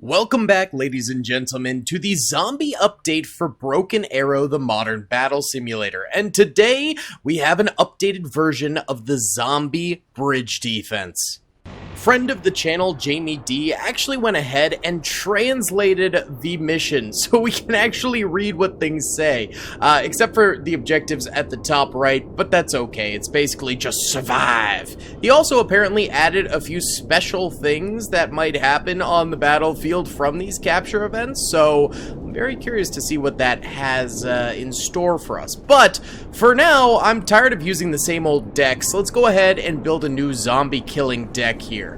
Welcome back, ladies and gentlemen, to the zombie update for Broken Arrow, the modern battle simulator. And today, we have an updated version of the zombie bridge defense. Friend of the channel, Jamie D, actually went ahead and translated the mission so we can actually read what things say, except for the objectives at the top right, but that's okay. It's basically just survive. He also apparently added a few special things that might happen on the battlefield from these capture events, so I'm very curious to see what that has in store for us. But for now, I'm tired of using the same old deck, so let's go ahead and build a new zombie killing deck here.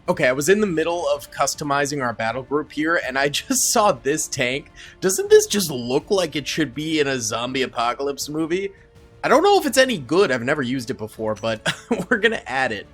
Okay, I was in the middle of customizing our battle group here, and I just saw this tank. Doesn't this just look like it should be in a zombie apocalypse movie? I don't know if it's any good. I've never used it before, but we're gonna add it.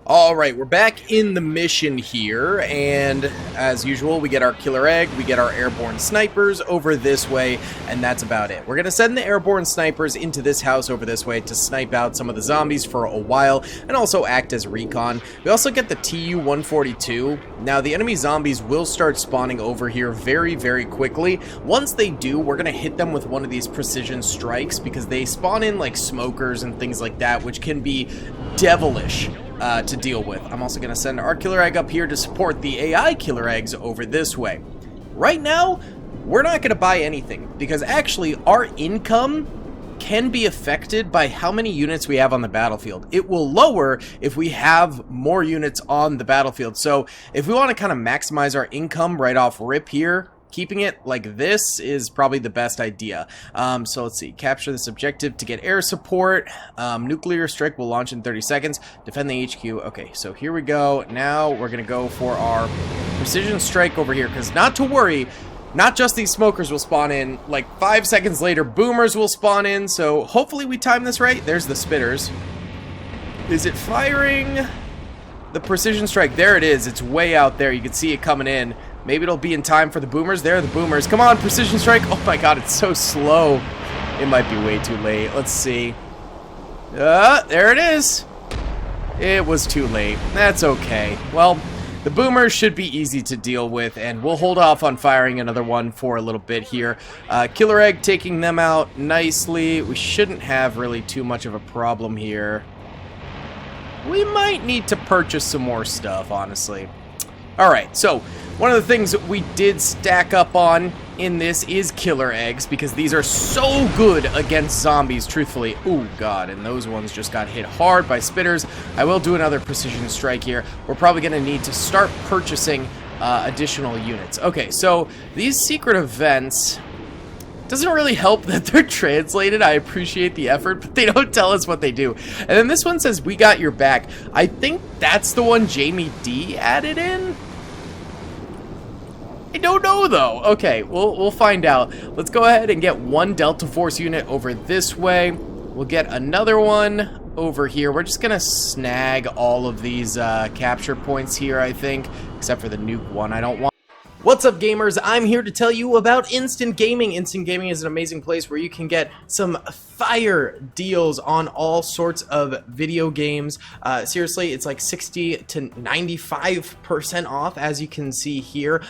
Alright, we're back in the mission here, and as usual, we get our killer egg, we get our airborne snipers over this way, and that's about it. We're going to send the airborne snipers into this house over this way to snipe out some of the zombies for a while, and also act as recon. We also get the TU-142. Now, the enemy zombies will start spawning over here very, very quickly. Once they do, we're going to hit them with one of these precision strikes, because they spawn in like smokers and things like that, which can be devilish to deal with. I'm also going to send our killer egg up here to support the AI killer eggs over this way. Right now, we're not going to buy anything because actually our income can be affected by how many units we have on the battlefield. It will lower if we have more units on the battlefield. So if we want to kind of maximize our income right off rip here, keeping it like this is probably the best idea. So let's see. Capture this objective to get air support. Nuclear strike will launch in 30 seconds. Defend the HQ. Okay, so here we go. Now we're going to go for our precision strike over here. Because not to worry, not just these smokers will spawn in. Like 5 seconds later, boomers will spawn in. So hopefully we time this right. There's the spitters. Is it firing? The precision strike. There it is. It's way out there. You can see it coming in. Maybe it'll be in time for the boomers. There are the boomers. Come on, precision strike. Oh my god, it's so slow. It might be way too late. Let's see. There it is. It was too late. That's okay. Well, the boomers should be easy to deal with, and we'll hold off on firing another one for a little bit here. Killer egg taking them out nicely. We shouldn't have really too much of a problem here. We might need to purchase some more stuff, honestly. Alright, so one of the things that we did stack up on in this is killer eggs, because these are so good against zombies, truthfully. Ooh, God, and those ones just got hit hard by spitters. I will do another precision strike here. We're probably going to need to start purchasing additional units. Okay, so these secret events... doesn't really help that they're translated. I appreciate the effort, but they don't tell us what they do. And then this one says, we got your back. I think that's the one Jamie D added in? I don't know, though. Okay, we'll find out. Let's go ahead and get one Delta Force unit over this way. We'll get another one over here. We're just going to snag all of these capture points here, I think, except for the nuke one. I don't want... What's up, gamers? I'm here to tell you about Instant Gaming. Instant Gaming is an amazing place where you can get some fire deals on all sorts of video games. Seriously, it's like 60 to 95% off, as you can see here.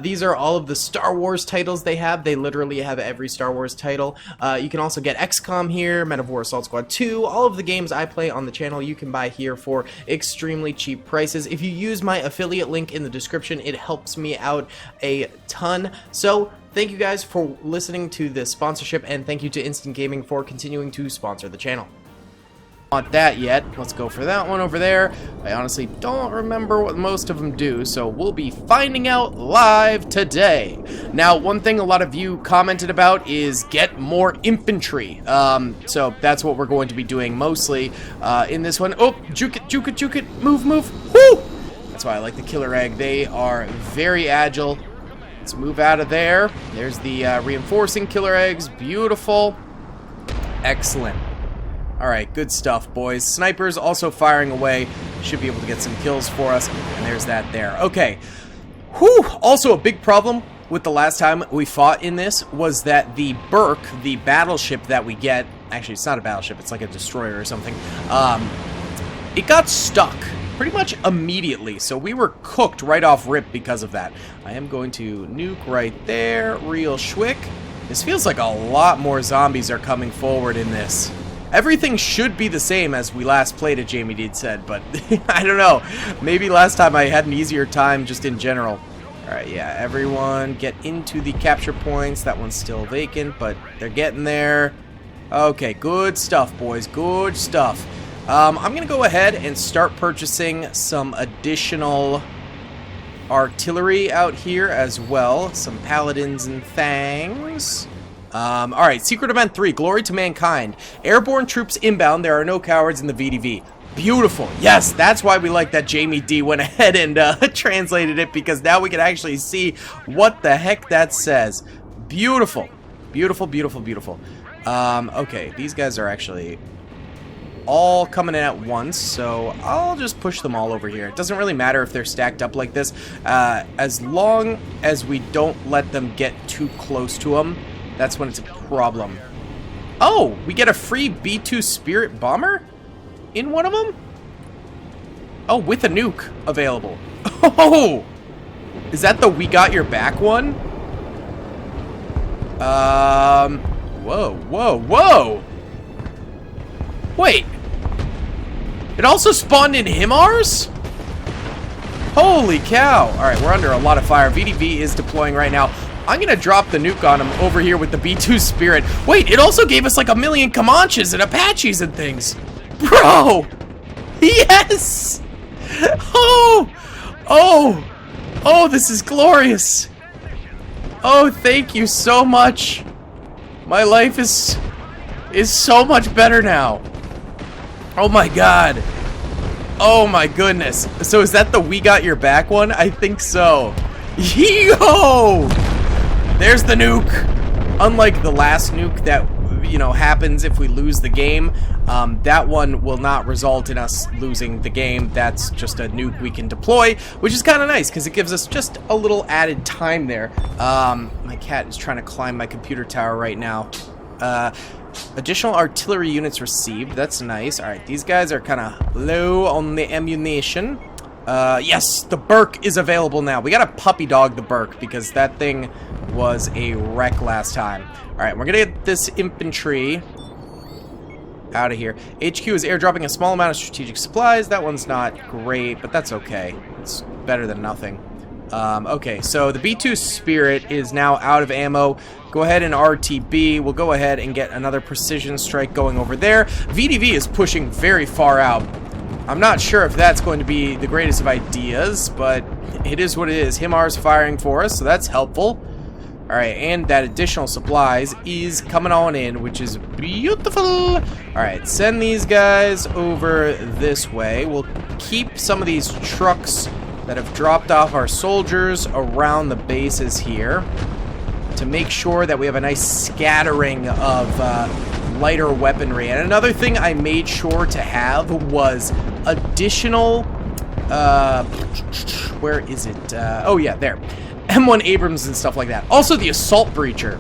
These are all of the Star Wars titles they have. They literally have every Star Wars title. You can also get XCOM here, Men of War Assault Squad 2. All of the games I play on the channel you can buy here for extremely cheap prices. If you use my affiliate link in the description, it helps me out a ton. So thank you guys for listening to this sponsorship, and thank you to Instant Gaming for continuing to sponsor the channel. Want that yet? Let's go for that one over there. I honestly don't remember what most of them do, so we'll be finding out live today. Now, one thing a lot of you commented about is get more infantry. So that's what we're going to be doing mostly in this one. Oh, juke it, juke it, juke it. Move, move. Woo! That's why I like the killer egg. They are very agile. Let's move out of there. There's the reinforcing killer eggs. Beautiful. Excellent. Alright, good stuff, boys. Snipers also firing away. Should be able to get some kills for us. And there's that there. Okay. Whew! Also a big problem with the last time we fought in this was that the Burke, the battleship that we get, actually it's not a battleship, it's like a destroyer or something, it got stuck pretty much immediately, so we were cooked right off rip because of that. I am going to nuke right there, real schwick. This feels like a lot more zombies are coming forward in this. Everything should be the same as we last played it, Jamie Deed said, but I don't know. Maybe last time I had an easier time just in general. Alright, yeah, everyone get into the capture points. That one's still vacant, but they're getting there. Okay, good stuff, boys. Good stuff. I'm going to go ahead and start purchasing some additional artillery out here as well. Some paladins and things. Alright, Secret Event 3, Glory to Mankind. Airborne troops inbound. There are no cowards in the VDV. Beautiful. Yes, that's why we like that Jamie D went ahead and translated it, because now we can actually see what the heck that says. Beautiful. Beautiful, beautiful, beautiful. Okay, these guys are actually all coming in at once, so I'll just push them all over here. It doesn't really matter if they're stacked up like this, as long as we don't let them get too close to them. That's when it's a problem. Oh, we get a free B2 Spirit Bomber in one of them? Oh, with a nuke available. Oh! Is that the We Got Your Back one? Whoa, whoa, whoa! Wait! It also spawned in HIMARS? Holy cow! Alright, we're under a lot of fire. VDV is deploying right now. I'm gonna drop the nuke on him over here with the B2 Spirit. Wait, it also gave us like a million Comanches and Apaches and things. Bro! Yes! Oh! Oh! Oh, this is glorious! Oh, thank you so much! My life is so much better now. Oh my god. Oh my goodness. So is that the We Got Your Back one? I think so. Yo! There's the nuke. Unlike the last nuke that, you know, happens if we lose the game, that one will not result in us losing the game. That's just a nuke we can deploy, which is kind of nice because it gives us just a little added time there. My cat is trying to climb my computer tower right now. Additional artillery units received. That's nice. Alright, these guys are kind of low on the ammunition. Yes, the Burke is available now. We gotta puppy dog the Burke because that thing was a wreck last time. Alright, we're gonna get this infantry out of here. HQ is airdropping a small amount of strategic supplies. That one's not great, but that's okay. It's better than nothing. Okay, so the B2 Spirit is now out of ammo. Go ahead and RTB. We'll go ahead and get another precision strike going over there. VDV is pushing very far out. I'm not sure if that's going to be the greatest of ideas, but it is what it is. HIMARS firing for us, so that's helpful. Alright, and that additional supplies is coming on in, which is beautiful. Alright, send these guys over this way. We'll keep some of these trucks that have dropped off our soldiers around the bases here to make sure that we have a nice scattering of lighter weaponry. And another thing I made sure to have was additional where is it? Oh yeah, there. M1 Abrams and stuff like that. Also the Assault Breacher.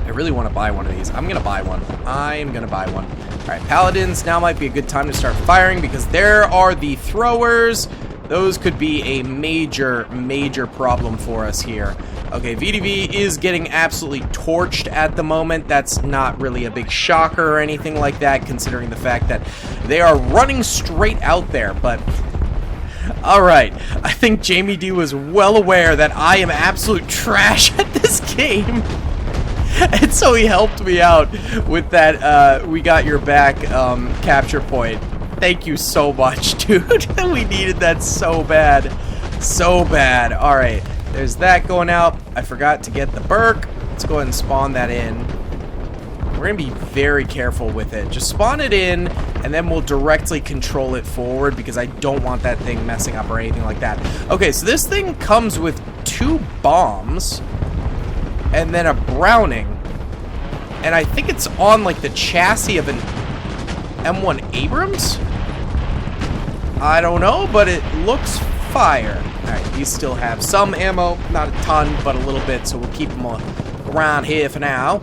I really want to buy one of these. I'm gonna buy one. I'm gonna buy one. Alright, Paladins, now might be a good time to start firing because there are the throwers. Those could be a major, major problem for us here. Okay, VDV is getting absolutely torched at the moment. That's not really a big shocker or anything like that, considering the fact that they are running straight out there, but alright, I think Jamie D was well aware that I am absolute trash at this game. And so he helped me out with that We Got Your Back capture point. Thank you so much, dude. We needed that so bad. So bad. Alright, there's that going out. I forgot to get the Burke. Let's go ahead and spawn that in. We're going to be very careful with it. Just spawn it in, and then we'll directly control it forward because I don't want that thing messing up or anything like that. Okay, so this thing comes with 2 bombs and then a Browning. And I think it's on, like, the chassis of an M1 Abrams? I don't know, but it looks fire. Alright, these still have some ammo, not a ton, but a little bit, so we'll keep them around here for now.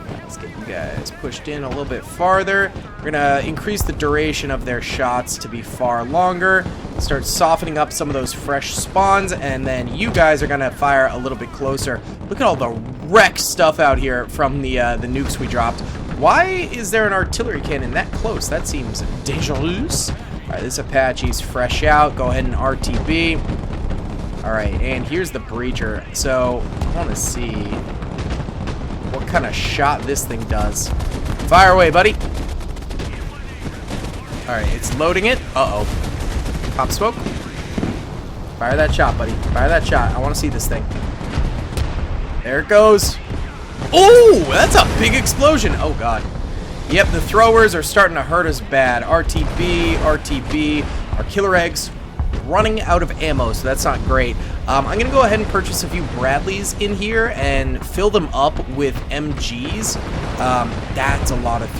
Let's get you guys pushed in a little bit farther. We're gonna increase the duration of their shots to be far longer. Start softening up some of those fresh spawns, and then you guys are gonna fire a little bit closer. Look at all the wreck stuff out here from the nukes we dropped. Why is there an artillery cannon that close? That seems dangerous. Alright, this Apache's fresh out. Go ahead and RTB. Alright, and here's the breacher. So, I want to see what kind of shot this thing does. Fire away, buddy. Alright, it's loading it. Uh-oh. Pop smoke. Fire that shot, buddy. Fire that shot. I want to see this thing. There it goes. Oh, that's a big explosion. Oh, God. Yep, the throwers are starting to hurt us bad. RTB, RTB. Our killer eggs running out of ammo, so that's not great. I'm going to go ahead and purchase a few Bradleys in here and fill them up with MGs. That's a lot of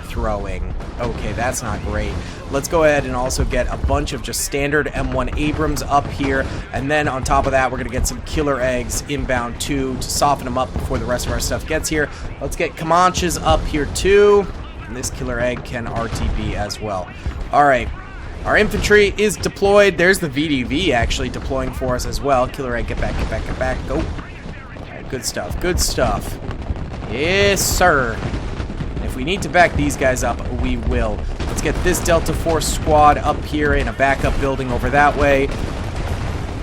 throwing. Okay, that's not great. Let's go ahead and also get a bunch of just standard M1 Abrams up here, and then on top of that, we're going to get some killer eggs inbound too to soften them up before the rest of our stuff gets here. Let's get Comanches up here too, and this killer egg can RTB as well. Alright, our infantry is deployed. There's the VDV actually deploying for us as well. Killer egg, get back, get back, get back, go. Alright, good stuff, good stuff. Yes, sir. If we need to back these guys up, we will. Let's get this Delta Force squad up here in a backup building over that way.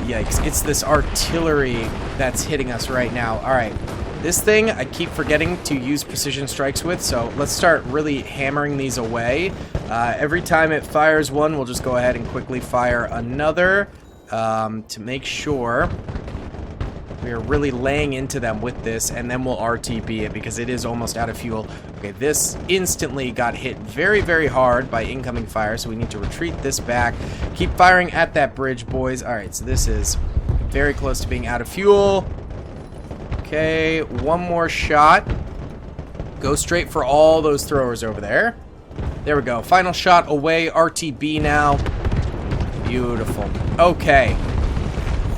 Yikes, it's this artillery that's hitting us right now. Alright, this thing I keep forgetting to use precision strikes with, so let's start really hammering these away. Every time it fires one, we'll just go ahead and quickly fire another to make sure we are really laying into them with this, and then we'll RTB it because it is almost out of fuel. Okay, this instantly got hit very, very hard by incoming fire, so we need to retreat this back. Keep firing at that bridge, boys. Alright, so this is very close to being out of fuel. Okay, one more shot. Go straight for all those throwers over there. There we go. Final shot away. RTB now. Beautiful. Okay.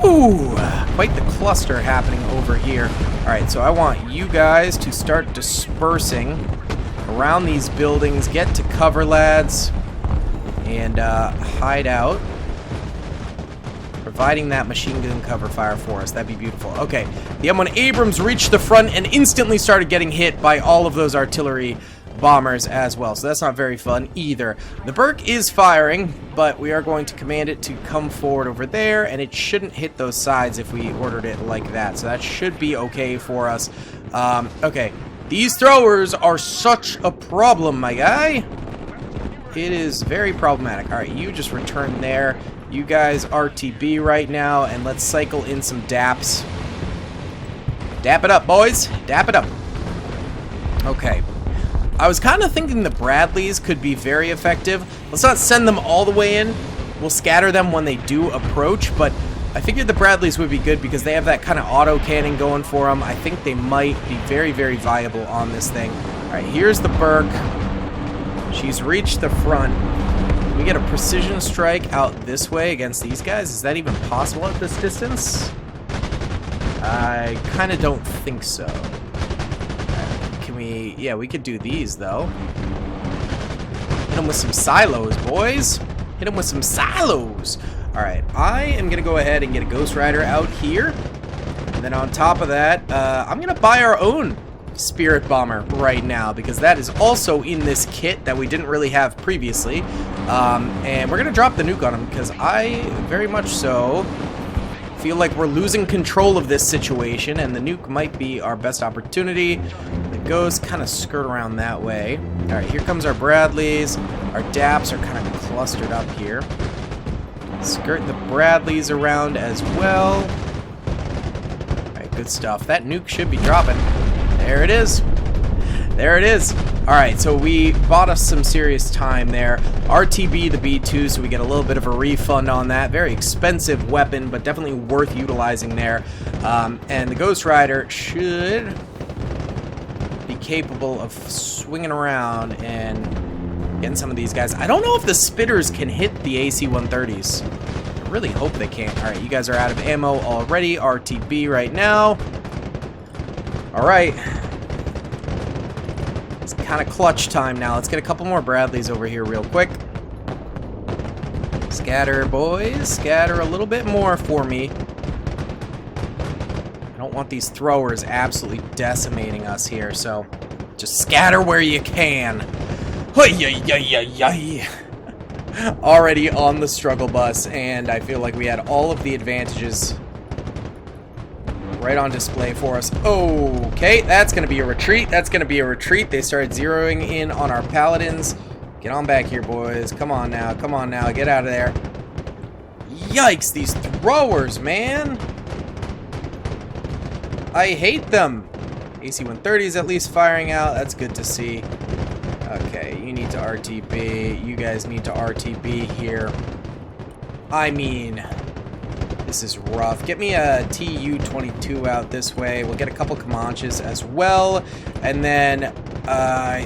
Ooh, quite the cluster happening over here. Alright, so I want you guys to start dispersing around these buildings. Get to cover, lads. And hide out. Providing that machine gun cover fire for us. That'd be beautiful. Okay, the M1 Abrams reached the front and instantly started getting hit by all of those artillery bombers as well, so that's not very fun either. The Burke is firing, but we are going to command it to come forward over there, and it shouldn't hit those sides if we ordered it like that, so that should be okay for us. Okay, these throwers are such a problem, my guy. It is very problematic. Alright, you just return there. You guys RTB right now, and let's cycle in some DAPs. Dap it up, boys. Dap it up. Okay. I was kind of thinking the Bradleys could be very effective. Let's not send them all the way in. We'll scatter them when they do approach, but I figured the Bradleys would be good because they have that kind of auto cannon going for them. I think they might be very, very viable on this thing. All right, here's the Burke. She's reached the front. Can we get a precision strike out this way against these guys? Is that even possible at this distance? I kind of don't think so. Yeah, we could do these, though. Hit them with some silos, boys. Hit them with some silos. Alright, I am going to go ahead and get a Ghost Rider out here. And then on top of that, I'm going to buy our own Spirit Bomber right now, because that is also in this kit that we didn't really have previously. And we're going to drop the nuke on him, because I very much so feel like we're losing control of this situation, and the nuke might be our best opportunity. The Ghosts kind of skirt around that way. Alright, here comes our Bradleys. Our DAPs are kind of clustered up here. Skirt the Bradleys around as well. Alright, good stuff. That nuke should be dropping. There it is. There it is. Alright, so we bought us some serious time there. RTB the B2, so we get a little bit of a refund on that. Very expensive weapon, but definitely worth utilizing there. And the Ghost Rider should be capable of swinging around and getting some of these guys. I don't know if the Spitters can hit the AC-130s. I really hope they can't. Alright, you guys are out of ammo already. RTB right now. Alright. It's kind of clutch time now. Let's get a couple more Bradleys over here real quick. Scatter, boys. Scatter a little bit more for me. I don't want these throwers absolutely decimating us here, so just scatter where you can. Already on the struggle bus, and I feel like we had all of the advantages right on display for us. Okay, that's going to be a retreat. That's going to be a retreat. They started zeroing in on our paladins. Get on back here, boys. Come on now. Come on now. Get out of there. Yikes, these throwers, man. I hate them. AC-130 is at least firing out. That's good to see. Okay, you need to RTB. You guys need to RTB here. I mean, this is rough. Get me a TU-22 out this way. We'll get a couple Comanches as well. And then I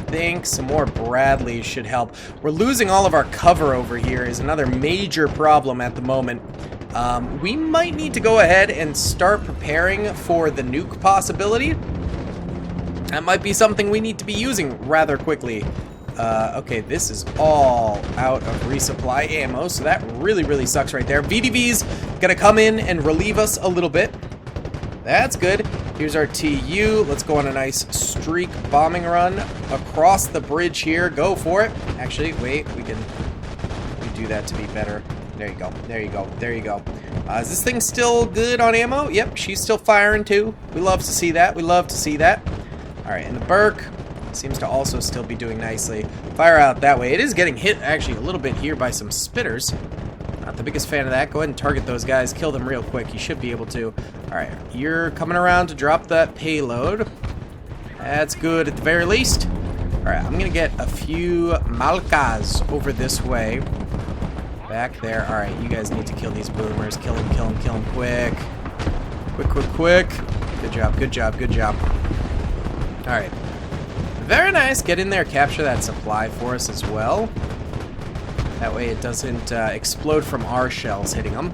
think some more Bradleys should help. We're losing all of our cover over here is another major problem at the moment. We might need to go ahead and start preparing for the nuke possibility. That might be something we need to be using rather quickly. Okay, this is all out of resupply ammo, so that really sucks right there. VDV's gonna come in and relieve us a little bit. That's good. Here's our TU. Let's go on a nice streak bombing run across the bridge here. Go for it. Actually, wait, we do that to be better. There you go. There you go. There you go. Is this thing still good on ammo? Yep, she's still firing too. We love to see that. We love to see that. Alright, and the Burke seems to also still be doing nicely. Fire out that way. It is getting hit actually a little bit here by some spitters. Not the biggest fan of that. Go ahead and target those guys. Kill them real quick. You should be able to. Alright, you're coming around to drop that payload. That's good at the very least. Alright, I'm going to get a few Malkas over this way. Back there. Alright, you guys need to kill these boomers. Kill them, kill them, kill them quick. Quick. Good job, good job, good job. Alright. Very nice. Get in there. Capture that supply for us as well. That way it doesn't explode from our shells hitting them.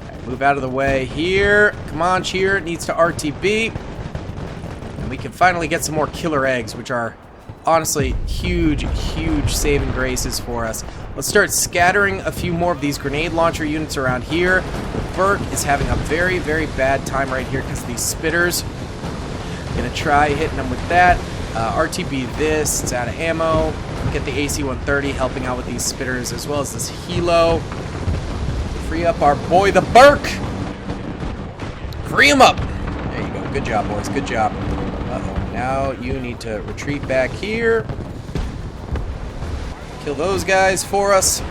Right, move out of the way here. Comanche here needs to RTB. And we can finally get some more killer eggs, which are honestly huge saving graces for us. Let's start scattering a few more of these grenade launcher units around here. Burke is having a very bad time right here because of these spitters. Gonna try hitting them with that. RTB this. It's out of ammo. Get the AC-130 helping out with these spitters as well as this helo. Free up our boy, the Burke. Free him up. There you go. Good job, boys. Good job. Uh-oh. Now you need to retreat back here. Kill those guys for us.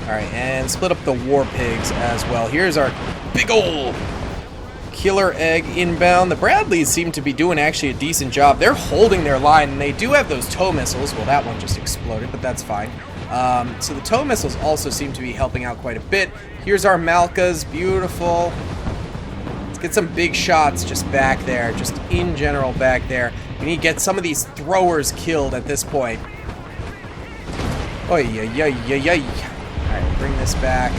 Alright, and split up the war pigs as well. Here's our big ol' killer egg inbound. The Bradleys seem to be doing actually a decent job. They're holding their line, and they do have those tow missiles. Well, that one just exploded, but that's fine. So the tow missiles also seem to be helping out quite a bit. Here's our Malkas. Beautiful. Let's get some big shots just back there, just in general back there. We need to get some of these throwers killed at this point. Oy, Alright, bring this back.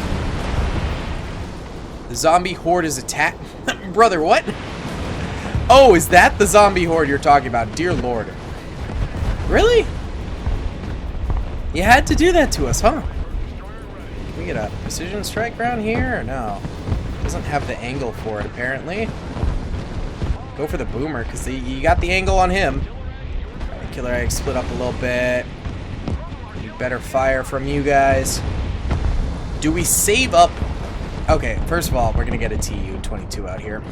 The zombie horde is attacked. Brother, what? Oh, is that the zombie horde you're talking about? Dear Lord. Really? You had to do that to us, huh? Can we get a precision strike round here or no? Doesn't have the angle for it, apparently. Go for the boomer, because you got the angle on him. Right, killer egg split up a little bit. Need better fire from you guys. Do we save up? Okay, first of all, we're going to get a TU-22 out here.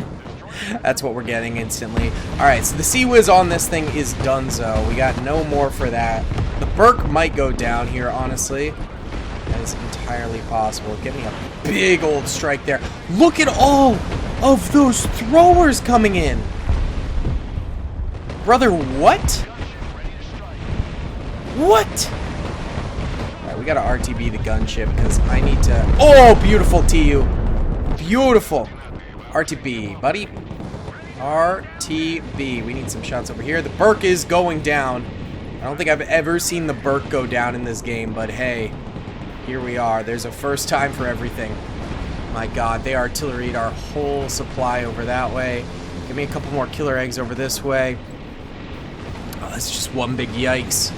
That's what we're getting instantly. Alright, so the Sea-Wiz on this thing is donezo. We got no more for that. The Burke might go down here, honestly. That is entirely possible. Get me a big old strike there. Look at all of those throwers coming in. Brother, what? What? Alright, we gotta RTB the gunship because I need to... Oh, beautiful TU. Beautiful. RTB, buddy. RTB. We need some shots over here. The Burke is going down. I don't think I've ever seen the Burke go down in this game, but hey. Here we are. There's a first time for everything. My god, they artilleried our whole supply over that way. Give me a couple more killer eggs over this way. Oh, that's just one big yikes.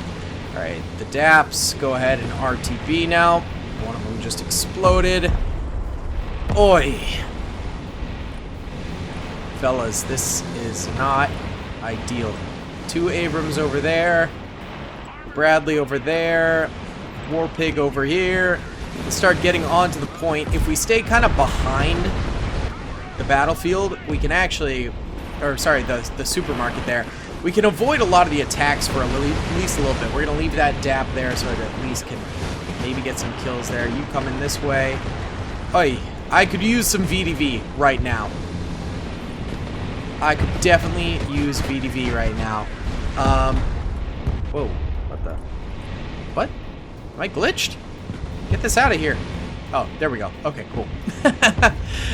Alright, the DAPs, go ahead and RTB now. One of them just exploded. Oi! Fellas, this is not ideal. 2 Abrams over there. Bradley over there. Warpig over here. Let's start getting onto the point. If we stay kind of behind the battlefield, we can actually, or sorry, the supermarket there, we can avoid a lot of the attacks for at least a little bit. We're going to leave that DAP there so it at least can maybe get some kills there. You coming this way. Oi, I could use some VDV right now. I could definitely use VDV right now. Whoa, what the? What? Am I glitched? Get this out of here. Oh, there we go. Okay, cool.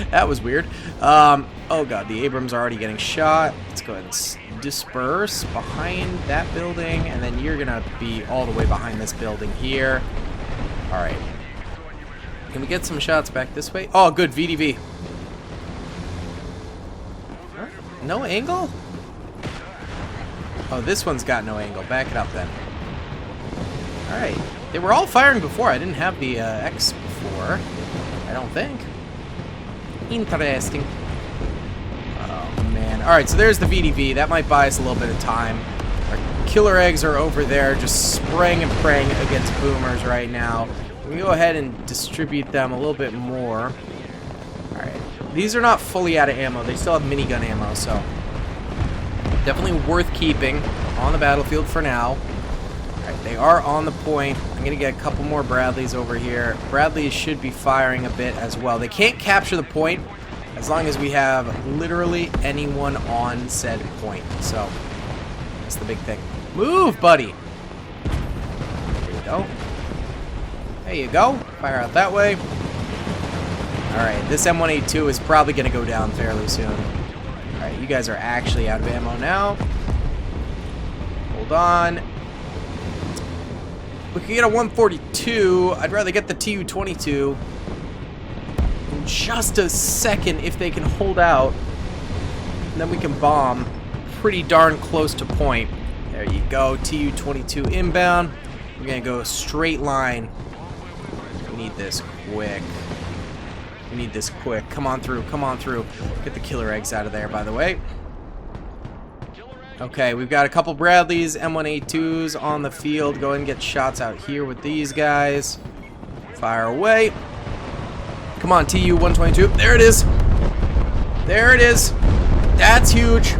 That was weird. Oh god, the Abrams are already getting shot. Let's go ahead and disperse behind that building, and then you're gonna be all the way behind this building here. Alright. Can we get some shots back this way? Oh, good, VDV. No angle? Oh, this one's got no angle. Back it up then. Alright. They were all firing before. I didn't have the X before. I don't think. Interesting. Oh, man. Alright, so there's the VDV. That might buy us a little bit of time. Our killer eggs are over there just spraying and praying against boomers right now. We can go ahead and distribute them a little bit more. Alright. These are not fully out of ammo. They still have minigun ammo, so definitely worth keeping on the battlefield for now. Alright, they are on the point. I'm going to get a couple more Bradleys over here. Bradleys should be firing a bit as well. They can't capture the point as long as we have literally anyone on said point. So, that's the big thing. Move, buddy! There you go. There you go. Fire out that way. Alright, this M182 is probably going to go down fairly soon. Alright, you guys are actually out of ammo now. Hold on. We could get a 142. I'd rather get the Tu-22 in just a second if they can hold out. And then we can bomb pretty darn close to point. There you go, Tu-22 inbound. We're going to go straight line. We need this quick. We need this quick. Come on through, come on through. Get the killer eggs out of there, by the way. Okay, we've got a couple Bradleys, M182s on the field. Go ahead and get shots out here with these guys. Fire away. Come on, Tu-122. There it is. There it is. That's huge.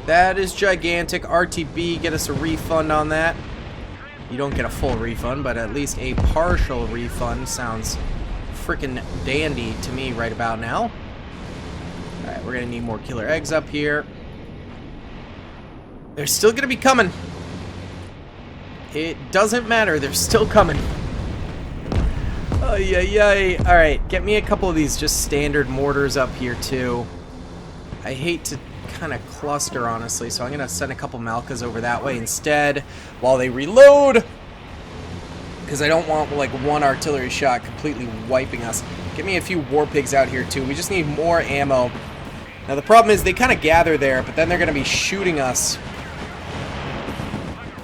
That is gigantic. RTB, get us a refund on that. You don't get a full refund, but at least a partial refund sounds freaking dandy to me right about now. Alright, we're going to need more killer eggs up here. They're still going to be coming. It doesn't matter. They're still coming. Ay, ay, ay. Alright, get me a couple of these just standard mortars up here, too. I hate to kind of cluster, honestly, so I'm going to send a couple Malkas over that way instead while they reload. Because I don't want, like, one artillery shot completely wiping us. Get me a few Warpigs out here, too. We just need more ammo. Now, the problem is they kind of gather there, but then they're going to be shooting us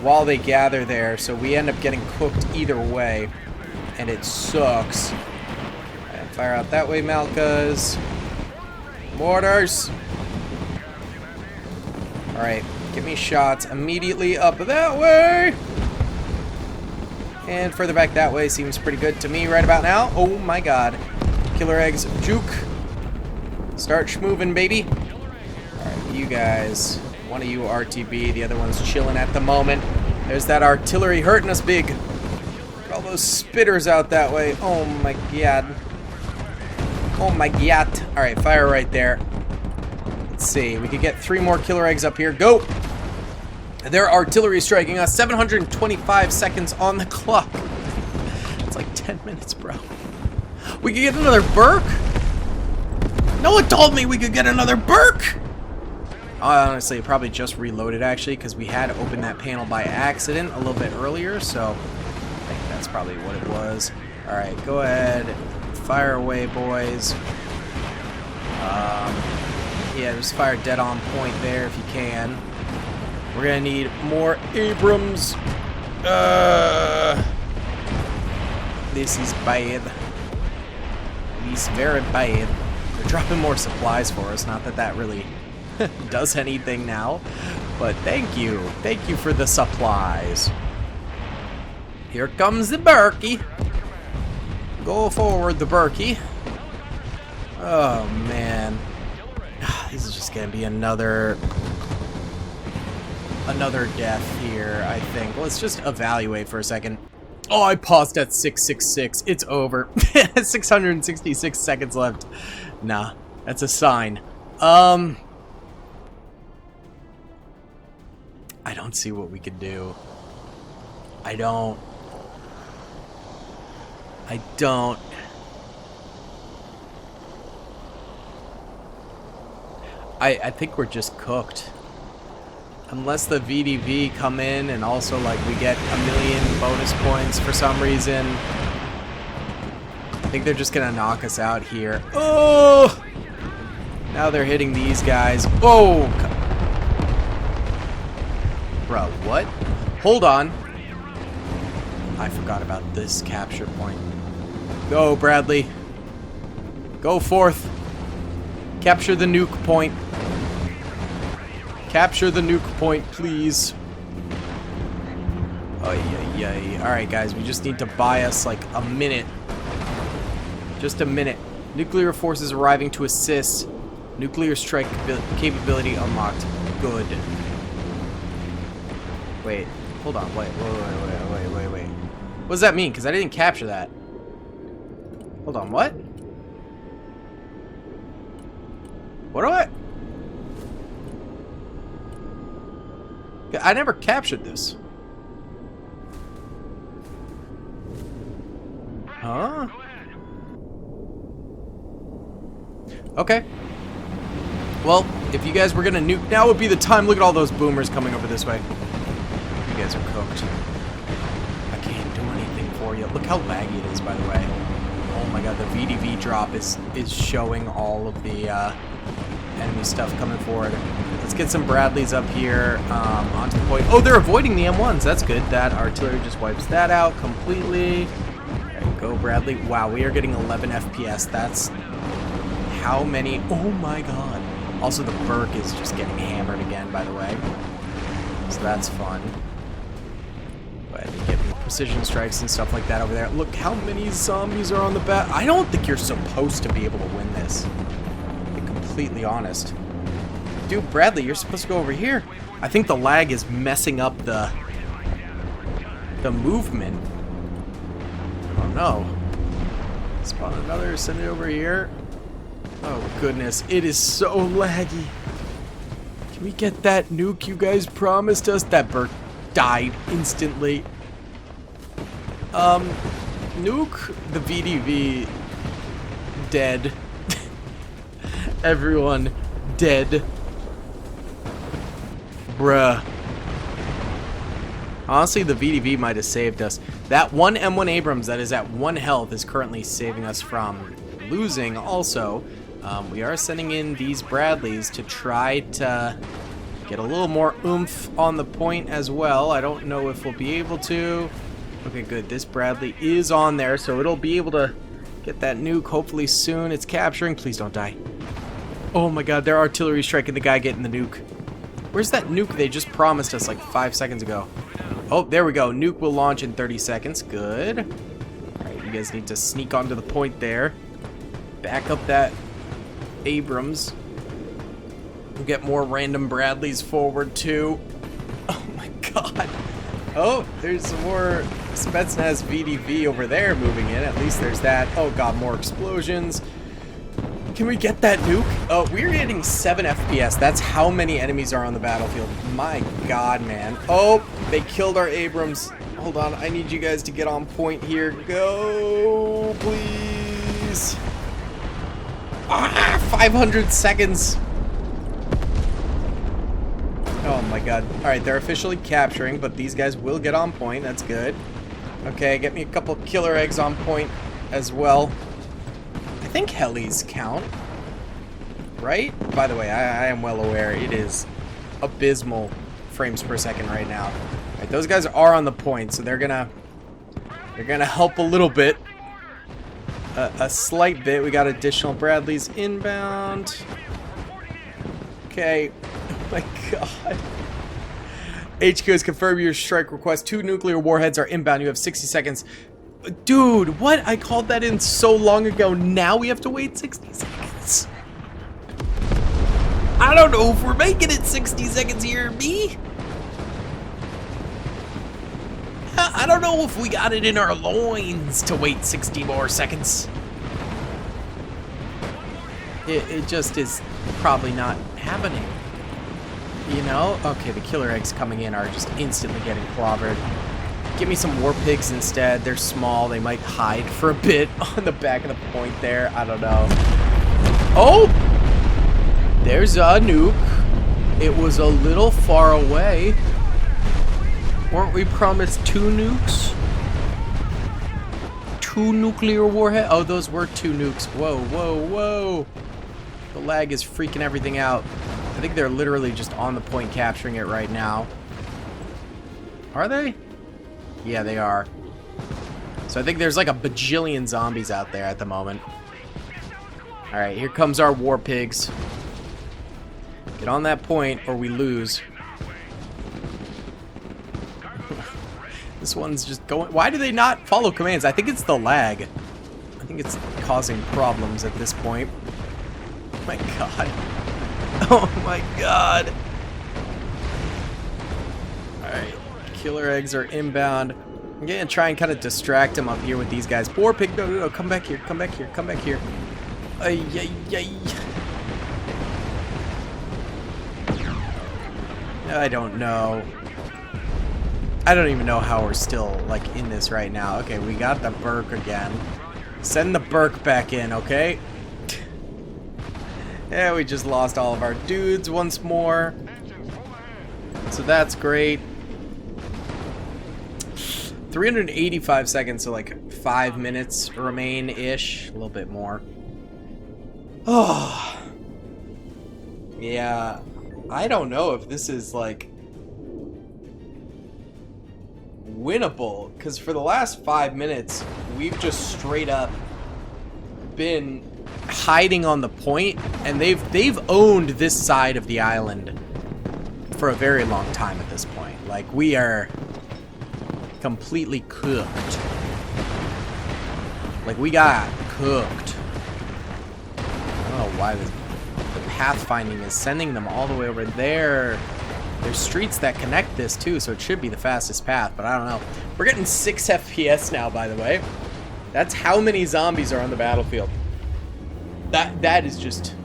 while they gather there, so we end up getting cooked either way, and it sucks. Right, fire out that way, Malkas. Mortars. Alright, give me shots immediately up that way. And further back that way seems pretty good to me right about now. Oh my god. Killer eggs, juke. Start schmoving, baby. Alright, you guys. One of you RTB, the other one's chilling at the moment. There's that artillery hurting us big. Look at all those spitters out that way. Oh my god. Oh my god. Alright, fire right there. Let's see. We could get 3 more killer eggs up here. Go! Their artillery striking us. 725 seconds on the clock. It's like 10 minutes, bro. We could get another Burke? No one told me we could get another Burke! Honestly, it probably just reloaded, actually, because we had opened that panel by accident a little bit earlier, so I think That's probably what it was. Alright, go ahead. Fire away, boys. Yeah, just fire dead on point there if you can. We're gonna need more Abrams. This is bad. This is very bad. They're dropping more supplies for us. Not that that really does anything now, but thank you. Thank you for the supplies. Here comes the Berkey. Go forward, the Berkey. Oh, man. This is just gonna be another death here, I think. Let's just evaluate for a second. Oh, I paused at 666. It's over. 666 seconds left. Nah, that's a sign. I don't see what we could do. I don't. I think we're just cooked. Unless the VDV come in and also, like, we get a million bonus points for some reason. I think they're just gonna knock us out here. Oh! Now they're hitting these guys. Oh! Bro, what? Hold on. I forgot about this capture point. Go, Bradley. Go forth. Capture the nuke point. Capture the nuke point, please. Oh, yeah. Alright, guys, we just need to buy us, like, a minute. Just a minute. Nuclear forces arriving to assist. Nuclear strike capability unlocked. Good. Wait. Hold on. Wait. What does that mean? Because I didn't capture that. Hold on. What? What do I never captured this. Huh? Okay. Well, if you guys were gonna nuke, now would be the time. Look at all those boomers coming over this way. You guys are cooked. I can't do anything for you. Look how laggy it is, by the way. Oh my god, the VDV drop is showing all of the enemy stuff coming forward. Let's get some Bradleys up here onto the point. Oh, they're avoiding the M1s. That's good. That artillery just wipes that out completely. There you go, Bradley. Wow, we are getting 11 FPS. That's how many? Oh my god. Also, the Burke is just getting hammered again, by the way. So that's fun. Go ahead and get precision strikes and stuff like that over there. Look how many zombies are on the bat. I don't think you're supposed to be able to win this. To be completely honest. Dude, Bradley, you're supposed to go over here. I think the lag is messing up the movement. Oh no. Spawn another, send it over here. Oh goodness, it is so laggy. Can we get that nuke you guys promised us? That Burke died instantly. Nuke the VDV. Dead. Everyone dead. Bruh. Honestly, the VDV might have saved us. That one M1 Abrams that is at 1 health is currently saving us from losing. Also, we are sending in these Bradleys to try to get a little more oomph on the point as well. I don't know if we'll be able to. Okay, good. This Bradley is on there, so it'll be able to get that nuke hopefully soon. It's capturing. Please don't die. Oh my god, their artillery striking the guy getting the nuke. Where's that nuke they just promised us like 5 seconds ago? Oh, there we go. Nuke will launch in 30 seconds. Good. Alright, you guys need to sneak onto the point there. Back up that Abrams. We'll get more random Bradleys forward too. Oh my god. Oh, there's some more Spetsnaz VDV over there moving in. At least there's that. Oh god, more explosions. Can we get that nuke? Oh, we're getting 7 FPS. That's how many enemies are on the battlefield. My god, man. Oh, they killed our Abrams. Hold on, I need you guys to get on point here. Go, please. 500 seconds. Oh my god. Alright, they're officially capturing, but these guys will get on point. That's good. Okay, get me a couple killer eggs on point as well. I think helis count, right? By the way, I am well aware it is abysmal frames per second right now. All right, those guys are on the point, so they're gonna help a little bit, a slight bit. We got additional Bradleys inbound. Okay, oh my god. HQ has confirmed your strike request. 2 nuclear warheads are inbound. You have 60 seconds. Dude, what? I called that in so long ago. Now we have to wait 60 seconds. I don't know if we're making it 60 seconds here, me. I don't know if we got it in our loins to wait 60 more seconds. It just is probably not happening. You know? Okay, the killer eggs coming in are just instantly getting clobbered. Give me some war pigs instead. They're small. They might hide for a bit on the back of the point there. I don't know. Oh! There's a nuke. It was a little far away. Weren't we promised 2 nukes? 2 nuclear warheads? Oh, those were 2 nukes. Whoa, whoa, whoa. The lag is freaking everything out. I think they're literally just on the point capturing it right now. Are they? Yeah, they are. So I think there's like a bajillion zombies out there at the moment. Alright, here comes our war pigs. Get on that point or we lose. This one's just going... Why do they not follow commands? I think it's the lag. I think it's causing problems at this point. Oh my god. Oh my god. Alright. Killer eggs are inbound. I'm gonna try and kind of distract him up here with these guys. War pig, no, no, no. Come back here. Come back here. Come back here. Ay, ay, ay. I don't know. I don't even know how we're still, like, in this right now. Okay, we got the Burke again. Send the Burke back in, okay? Yeah, we just lost all of our dudes once more. So that's great. 385 seconds, so like 5 minutes remain-ish. A little bit more. Oh. Yeah. I don't know if this is, like, winnable, because for the last 5 minutes we've just straight up been hiding on the point, and they've owned this side of the island for a very long time at this point. Like, we are completely cooked. Like, we got cooked. I don't know why the pathfinding is sending them all the way over there. There's streets that connect this too, so it should be the fastest path, but I don't know. We're getting 6 FPS now, by the way. That's how many zombies are on the battlefield. That is just...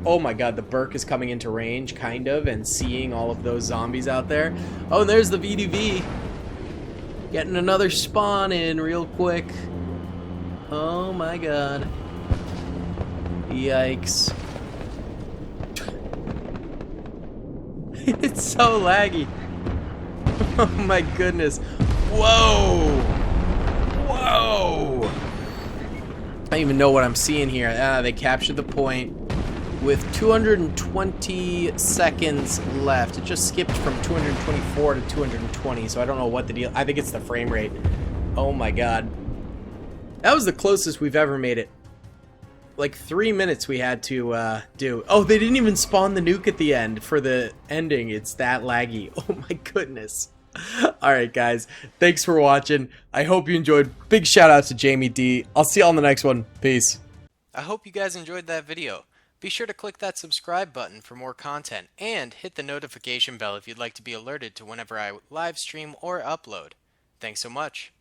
Oh my god, the Burke is coming into range, kind of, and seeing all of those zombies out there. Oh, and there's the VDV. Getting another spawn in real quick. Oh my god. Yikes. It's so laggy. Oh my goodness. Whoa! Whoa! I don't even know what I'm seeing here. They captured the point with 220 seconds left. It just skipped from 224 to 220, so I don't know what the deal... I think it's the frame rate. Oh my god. That was the closest we've ever made it. Like 3 minutes we had to do. Oh, they didn't even spawn the nuke at the end for the ending. It's that laggy. Oh my goodness. Alright guys, thanks for watching. I hope you enjoyed. Big shout out to Jamie D. I'll see you on the next one. Peace. I hope you guys enjoyed that video. Be sure to click that subscribe button for more content, and hit the notification bell if you'd like to be alerted to whenever I live stream or upload. Thanks so much.